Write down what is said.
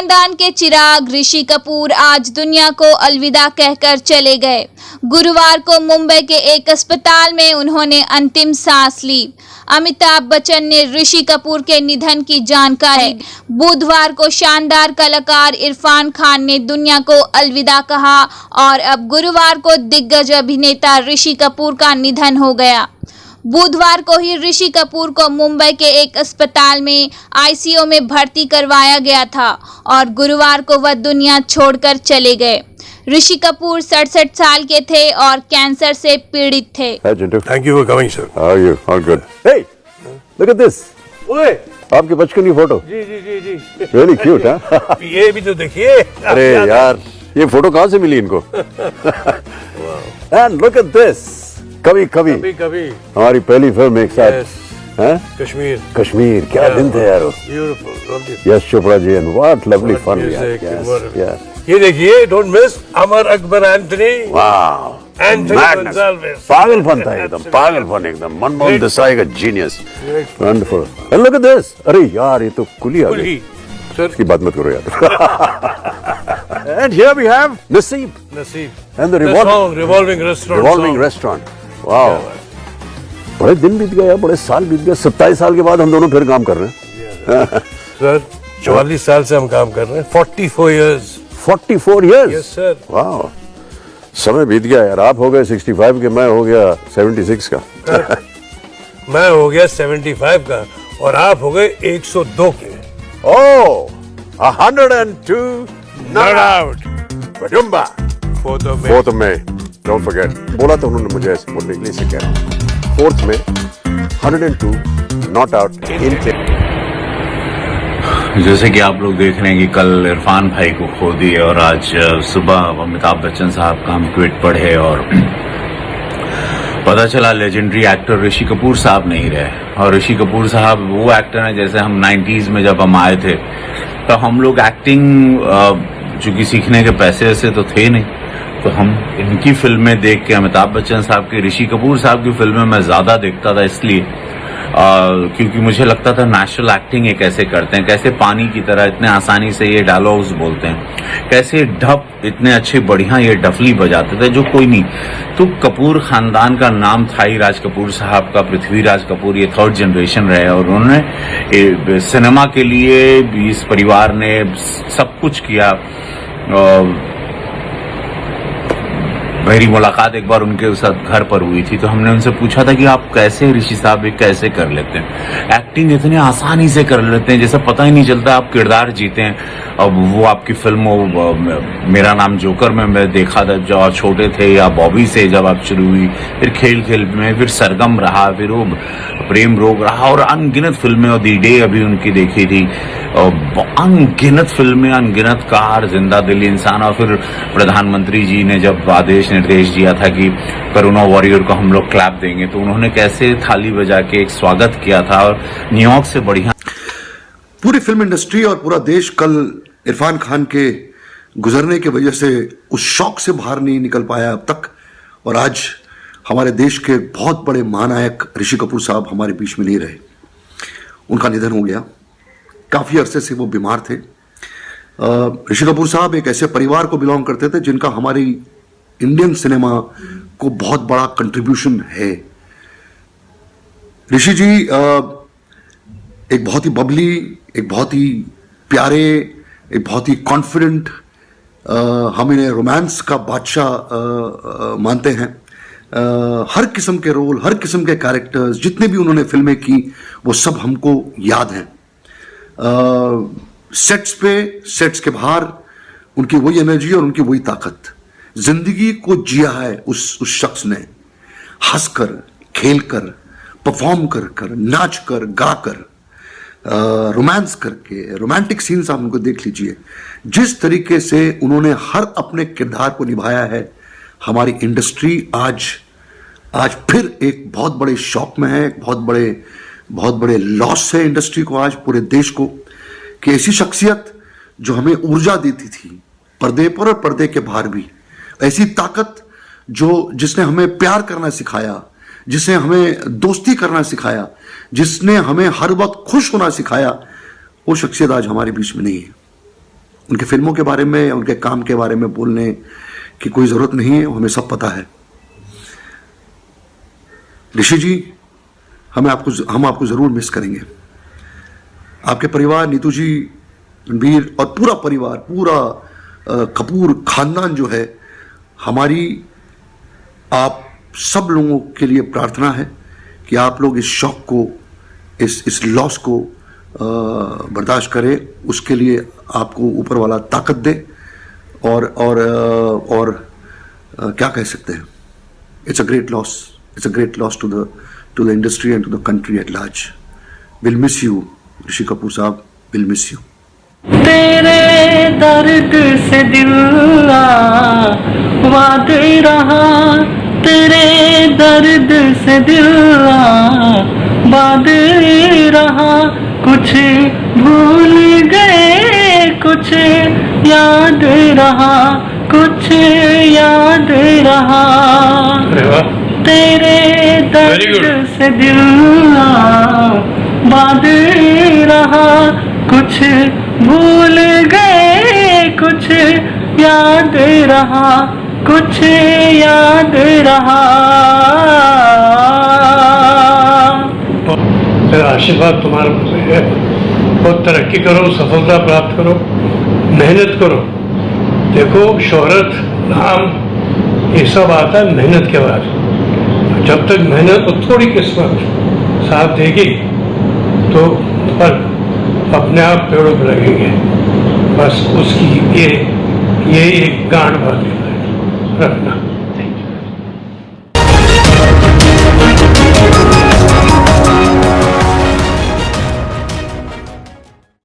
खानदान के चिराग ऋषि कपूर आज दुनिया को अलविदा कहकर चले गए। गुरुवार को मुंबई के एक अस्पताल में उन्होंने अंतिम सांस ली। अमिताभ बच्चन ने ऋषि कपूर के निधन की जानकारी बुधवार को शानदार कलाकार इरफान खान ने दुनिया को अलविदा कहा और अब गुरुवार को दिग्गज अभिनेता ऋषि कपूर का निधन हो गया। बुधवार को ही ऋषि कपूर को मुंबई के एक अस्पताल में आईसीयू में भर्ती करवाया गया था और गुरुवार को वह दुनिया छोड़कर चले गए। ऋषि कपूर 67 साल के थे और कैंसर से पीड़ित थे। Thank you for coming, sir. How are you? All good. Hey, look at this. ओए, आपके बचपन की फोटो. जी जी जी जी। Really cute, हाँ? ये भी तो देखिए। अरे यार, ये फोटो कहाँ से मिली इनको? And look at this. कभी कभी कभी हमारी पहली फिल्म एक साथ. Yes. हैं? कश्मीर। कश्मीर क्या दिन थे यार वो. Beautiful, lovely. Yas Chopra ji and what lovely What fun. music, Yes, what- yes. ये देखिए, don't miss Amar Akbar Anthony. Wow. Anthony Madness. Gonsalves. पागलपन था एकदम, पागलपन एकदम. मनमोहन Great. देसाई का genius. Great. Wonderful. And look at this. अरे यार ये तो कुली आ गई. कुली। Sir, इसकी बात मत करो यार. And here we have Naseeb नसीब। and the revolving restaurant. revolving restaurant. Wow. बड़े दिन बीत गए, बड़े साल बीत गए. 27 साल के बाद हम दोनों फिर काम कर रहे हैं. सर, 44 साल से हम काम कर रहे हैं। 44 years. 44 years. Yes, sir. Wow. समय बीत गया यार. आप हो गए 65 के, मैं हो गया 76 का. मैं हो गया 75 का और आप हो गए 102 के। Oh, 102 not out. Jumba. 4th of May. Don't forget. बोला तो उन्होंने मुझे ऐसे बोलने के लिए से कह रहा हूँ. 4th में 102 not out in play. जैसे कि आप लोग देख रहे हैं कि कल इरफान भाई को खो दिए और आज सुबह अमिताभ बच्चन साहब का हम ट्वीट पढ़े और पता चला लेजेंडरी एक्टर ऋषि कपूर साहब नहीं रहे। और ऋषि कपूर साहब वो एक्टर हैं, जैसे हम 90s में जब हम आए थे तो हम लोग एक्टिंग चूंकि सीखने के पैसे ऐसे तो थे नहीं, तो हम इनकी फिल्में देख के अमिताभ बच्चन साहब की, ऋषि कपूर साहब की फिल्में मैं ज्यादा देखता था, इसलिए क्योंकि मुझे लगता था नेचुरल एक्टिंग ये कैसे करते हैं, कैसे पानी की तरह इतने आसानी से ये डायलॉग्स बोलते हैं, कैसे ढप इतने अच्छे बढ़िया ये डफली बजाते थे जो कोई नहीं। तो कपूर खानदान का नाम था ही, राज कपूर साहब का, पृथ्वीराज कपूर, ये 3rd जनरेशन रहे और उन्होंने सिनेमा के लिए इस परिवार ने सब कुछ किया। मेरी मुलाकात एक बार उनके साथ घर पर हुई थी तो हमने उनसे पूछा था कि आप कैसे ऋषि साहब ये कैसे कर लेते हैं, एक्टिंग इतनी आसानी से कर लेते हैं जैसे पता ही नहीं चलता आप किरदार जीते हैं। अब वो आपकी फिल्म मेरा नाम जोकर में मैं देखा था जब आप छोटे थे, या बॉबी से जब आप शुरू हुई, फिर खेल खेल में, फिर सरगम रहा, फिर वो प्रेम रोग रहा और अनगिनत फिल्में, और दी डे अभी उनकी देखी थी, अनगिनत फिल्में, अनगिनत कार, जिंदा दिल इंसान। और फिर प्रधानमंत्री जी ने जब आदेश निर्देश दिया था कि कोरोना वॉरियर को हम लोग क्लैप देंगे तो उन्होंने कैसे थाली बजा के एक स्वागत किया था और न्यूयॉर्क से बढ़िया। पूरी फिल्म इंडस्ट्री और पूरा देश कल इरफान खान के गुजरने की वजह से उस शौक से बाहर नहीं निकल पाया अब तक, और आज हमारे देश के बहुत बड़े महानायक ऋषि कपूर साहब हमारे बीच में नहीं रहे। उनका निधन हो गया। काफी अरसे से वो बीमार थे। ऋषि कपूर साहब एक ऐसे परिवार को बिलोंग करते थे जिनका हमारी इंडियन सिनेमा को बहुत बड़ा कंट्रीब्यूशन है। ऋषि जी एक बहुत ही बबली, एक बहुत ही प्यारे, एक बहुत ही कॉन्फिडेंट, हम इन्हें रोमांस का बादशाह मानते हैं। हर किस्म के रोल, हर किस्म के कैरेक्टर्स, जितने भी उन्होंने फिल्में की वो सब हमको याद हैं। सेट्स पे, सेट्स के बाहर उनकी वही एनर्जी और उनकी वही ताकत। जिंदगी को जिया है उस शख्स ने, हंसकर, खेलकर, परफॉर्म कर, नाच कर, गाकर, रोमांस करके, रोमांटिक सीन्स आप उनको देख लीजिए। जिस तरीके से उन्होंने हर अपने किरदार को निभाया है, हमारी इंडस्ट्री आज फिर एक बहुत बड़े शौक में है, एक बहुत बड़े लॉस है इंडस्ट्री को, आज पूरे देश को, कि ऐसी शख्सियत जो हमें ऊर्जा देती थी पर्दे पर और पर्दे के बाहर भी, ऐसी ताकत जिसने हमें प्यार करना सिखाया, जिसने हमें दोस्ती करना सिखाया, जिसने हमें हर वक्त खुश होना सिखाया, वो शख्सियत आज हमारे बीच में नहीं है। उनके फिल्मों के बारे में, उनके काम के बारे में बोलने की कोई ज़रूरत नहीं है, हमें सब पता है। ऋषि जी, हम आपको ज़रूर मिस करेंगे। आपके परिवार, नीतू जी, रणबीर और पूरा परिवार, पूरा कपूर खानदान जो है, हमारी आप सब लोगों के लिए प्रार्थना है कि आप लोग इस शॉक को, इस लॉस को बर्दाश्त करें। उसके लिए आपको ऊपर वाला ताकत दे और क्या कह सकते हैं, it's a great loss to the industry and to the country at large. Will miss you Rishi Kapoor sahab, will miss you. तेरे दर्द से दिल आबाद रहा, तेरे दर्द से दिल आबाद रहा, कुछ भूल गए कुछ याद रहा, कुछ याद रहा। तेरे दर्द से दिल आबाद रहा, कुछ भूल गए कुछ याद रहा, कुछ याद रहा। मेरा आशीर्वाद तुम्हारे ऊपर है। बहुत तरक्की करो, सफलता प्राप्त करो, मेहनत करो। देखो, शोहरत, नाम, ये सब आता है मेहनत के बाद। जब तक मेहनत और थोड़ी किस्मत साथ देगी तो पर अपने आप पेड़ों पर लगेंगे। बस उसकी ये एक गांठ बांध रखना।